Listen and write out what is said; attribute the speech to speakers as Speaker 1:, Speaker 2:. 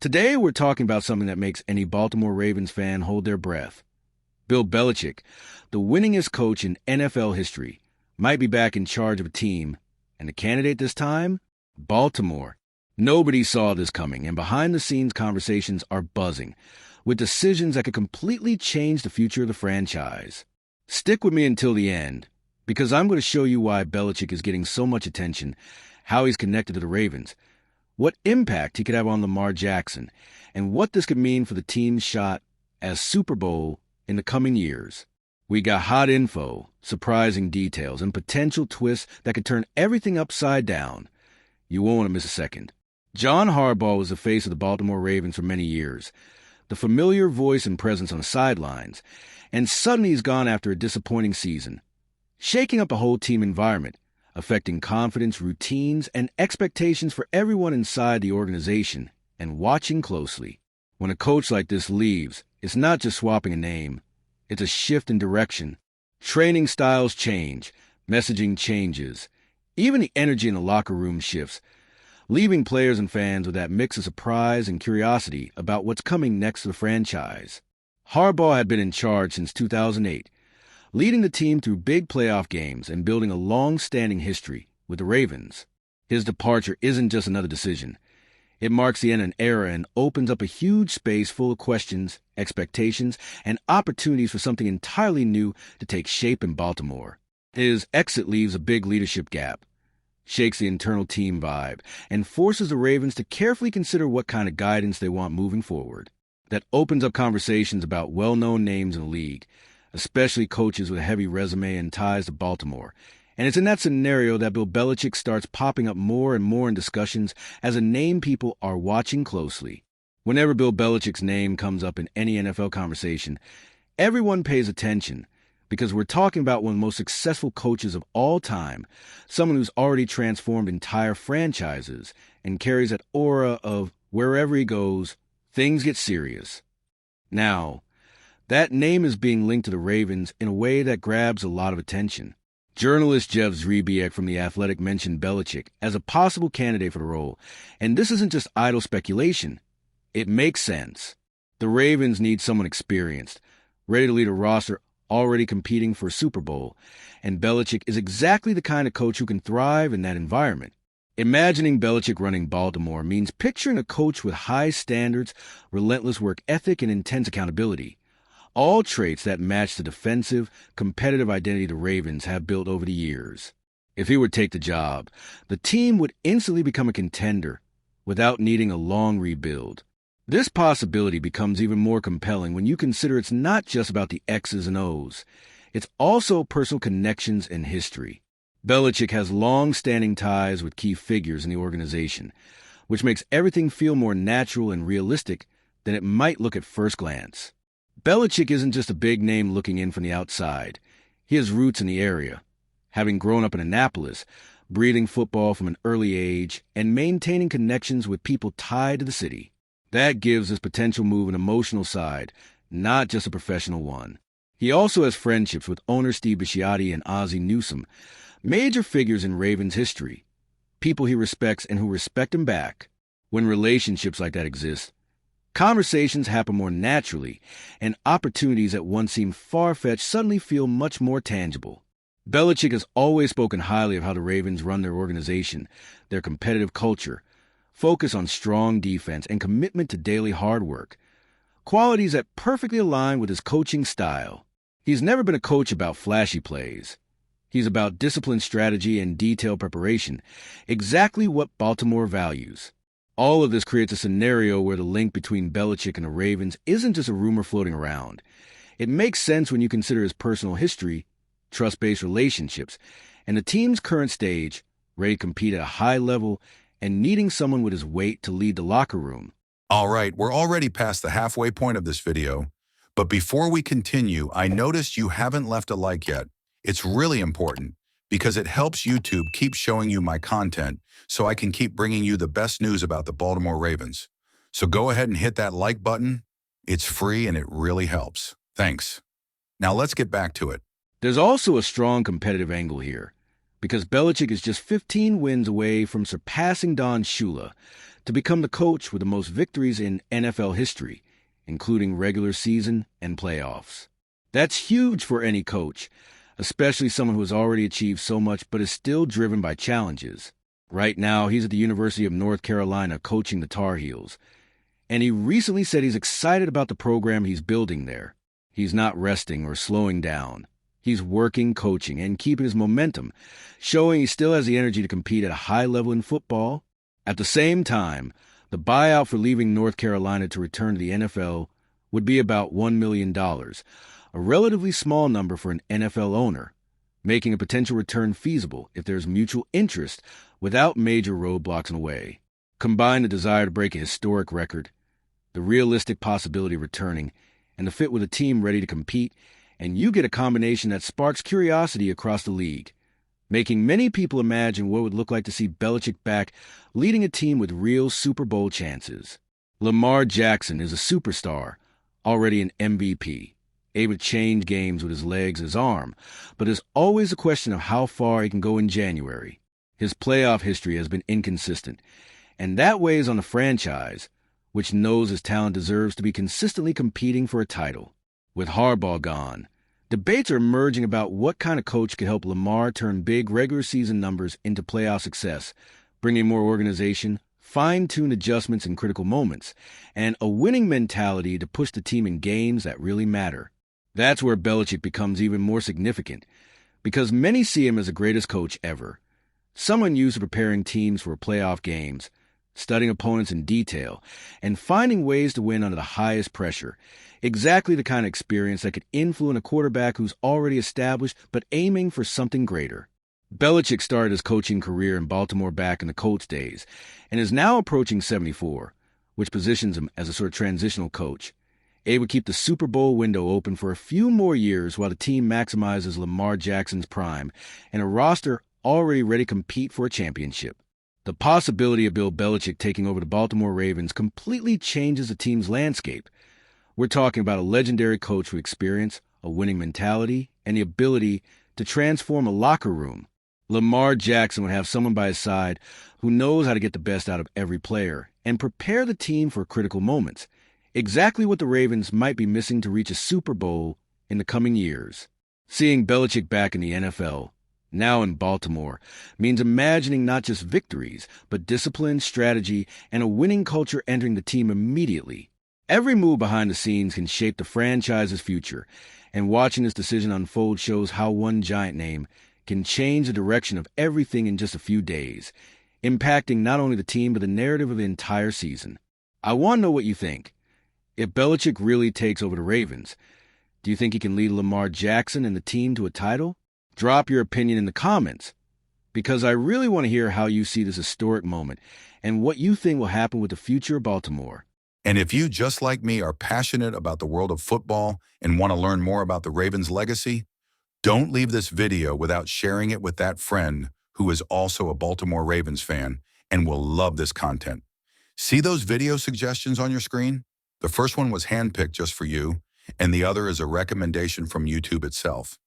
Speaker 1: Today, we're talking about something that makes any Baltimore Ravens fan hold their breath. Bill Belichick, the winningest coach in NFL history, might be back in charge of a team, and the candidate this time? Baltimore. Nobody saw this coming, and behind-the-scenes conversations are buzzing, with decisions that could completely change the future of the franchise. Stick with me until the end, because I'm going to show you why Belichick is getting so much attention, how he's connected to the Ravens, what impact he could have on Lamar Jackson, and what this could mean for the team's shot as Super Bowl in the coming years. We got hot info, surprising details, and potential twists that could turn everything upside down. You won't want to miss a second. John Harbaugh was the face of the Baltimore Ravens for many years, the familiar voice and presence on the sidelines, and suddenly he's gone after a disappointing season, shaking up the whole team environment, affecting confidence, routines, and expectations for everyone inside the organization, and watching closely. When a coach like this leaves, it's not just swapping a name. It's a shift in direction. Training styles change. Messaging changes. Even the energy in the locker room shifts, leaving players and fans with that mix of surprise and curiosity about what's coming next to the franchise. Harbaugh had been in charge since 2008, leading the team through big playoff games and building a long-standing history with the Ravens. His departure isn't just another decision. It marks the end of an era and opens up a huge space full of questions, expectations, and opportunities for something entirely new to take shape in Baltimore. His exit leaves a big leadership gap, shakes the internal team vibe, and forces the Ravens to carefully consider what kind of guidance they want moving forward. That opens up conversations about well-known names in the league, especially coaches with a heavy resume and ties to Baltimore. And it's in that scenario that Bill Belichick starts popping up more and more in discussions as a name people are watching closely. Whenever Bill Belichick's name comes up in any NFL conversation, everyone pays attention because we're talking about one of the most successful coaches of all time, someone who's already transformed entire franchises and carries that aura of wherever he goes, things get serious. Now, that name is being linked to the Ravens in a way that grabs a lot of attention. Journalist Jeff Zrebiec from The Athletic mentioned Belichick as a possible candidate for the role, and this isn't just idle speculation. It makes sense. The Ravens need someone experienced, ready to lead a roster already competing for a Super Bowl, and Belichick is exactly the kind of coach who can thrive in that environment. Imagining Belichick running Baltimore means picturing a coach with high standards, relentless work ethic, and intense accountability. All traits that match the defensive, competitive identity the Ravens have built over the years. If he would take the job, the team would instantly become a contender without needing a long rebuild. This possibility becomes even more compelling when you consider it's not just about the X's and O's. It's also personal connections and history. Belichick has long-standing ties with key figures in the organization, which makes everything feel more natural and realistic than it might look at first glance. Belichick isn't just a big name looking in from the outside. He has roots in the area, having grown up in Annapolis, breathing football from an early age, and maintaining connections with people tied to the city. That gives this potential move an emotional side, not just a professional one. He also has friendships with owner Steve Bisciotti and Ozzie Newsome, major figures in Ravens history, people he respects and who respect him back. When relationships like that exist, conversations happen more naturally, and opportunities that once seemed far-fetched suddenly feel much more tangible. Belichick has always spoken highly of how the Ravens run their organization, their competitive culture, focus on strong defense, and commitment to daily hard work, qualities that perfectly align with his coaching style. He's never been a coach about flashy plays. He's about disciplined strategy and detailed preparation, exactly what Baltimore values. All of this creates a scenario where the link between Belichick and the Ravens isn't just a rumor floating around. It makes sense when you consider his personal history, trust-based relationships, and the team's current stage, ready to compete at a high level and needing someone with his weight to lead the locker room.
Speaker 2: All right, we're already past the halfway point of this video, but before we continue, I noticed you haven't left a like yet. It's really important because it helps YouTube keep showing you my content so I can keep bringing you the best news about the Baltimore Ravens. So go ahead and hit that like button. It's free and it really helps. Thanks. Now let's get back to it.
Speaker 1: There's also a strong competitive angle here, because Belichick is just 15 wins away from surpassing Don Shula, to become the coach with the most victories in NFL history, including regular season and playoffs. That's huge for any coach, especially someone who has already achieved so much but is still driven by challenges. Right now, he's at the University of North Carolina coaching the Tar Heels, and he recently said he's excited about the program he's building there. He's not resting or slowing down. He's working, coaching, and keeping his momentum, showing he still has the energy to compete at a high level in football. At the same time, the buyout for leaving North Carolina to return to the NFL would be about $1 million, a relatively small number for an NFL owner, making a potential return feasible if there's mutual interest without major roadblocks in the way. Combine the desire to break a historic record, the realistic possibility of returning, and the fit with a team ready to compete, and you get a combination that sparks curiosity across the league, making many people imagine what it would look like to see Belichick back leading a team with real Super Bowl chances. Lamar Jackson is a superstar, already an MVP, able to change games with his legs and his arm, but there's always a question of how far he can go in January. His playoff history has been inconsistent, and that weighs on the franchise, which knows his talent deserves to be consistently competing for a title. With Harbaugh gone, debates are emerging about what kind of coach could help Lamar turn big regular season numbers into playoff success, bringing more organization, fine-tuned adjustments in critical moments, and a winning mentality to push the team in games that really matter. That's where Belichick becomes even more significant, because many see him as the greatest coach ever. Someone used to preparing teams for playoff games, studying opponents in detail, and finding ways to win under the highest pressure. Exactly the kind of experience that could influence a quarterback who's already established but aiming for something greater. Belichick started his coaching career in Baltimore back in the Colts days and is now approaching 74, which positions him as a sort of transitional coach, able to keep the Super Bowl window open for a few more years while the team maximizes Lamar Jackson's prime and a roster already ready to compete for a championship. The possibility of Bill Belichick taking over the Baltimore Ravens completely changes the team's landscape. We're talking about a legendary coach with experience, a winning mentality, and the ability to transform a locker room. Lamar Jackson would have someone by his side who knows how to get the best out of every player and prepare the team for critical moments, exactly what the Ravens might be missing to reach a Super Bowl in the coming years. Seeing Belichick back in the NFL, now in Baltimore, means imagining not just victories, but discipline, strategy, and a winning culture entering the team immediately. Every move behind the scenes can shape the franchise's future, and watching this decision unfold shows how one giant name can change the direction of everything in just a few days, impacting not only the team but the narrative of the entire season. I want to know what you think. If Belichick really takes over the Ravens, do you think he can lead Lamar Jackson and the team to a title? Drop your opinion in the comments, because I really want to hear how you see this historic moment and what you think will happen with the future of Baltimore.
Speaker 2: And if you, just like me, are passionate about the world of football and want to learn more about the Ravens' legacy, don't leave this video without sharing it with that friend who is also a Baltimore Ravens fan and will love this content. See those video suggestions on your screen? The first one was handpicked just for you, and the other is a recommendation from YouTube itself.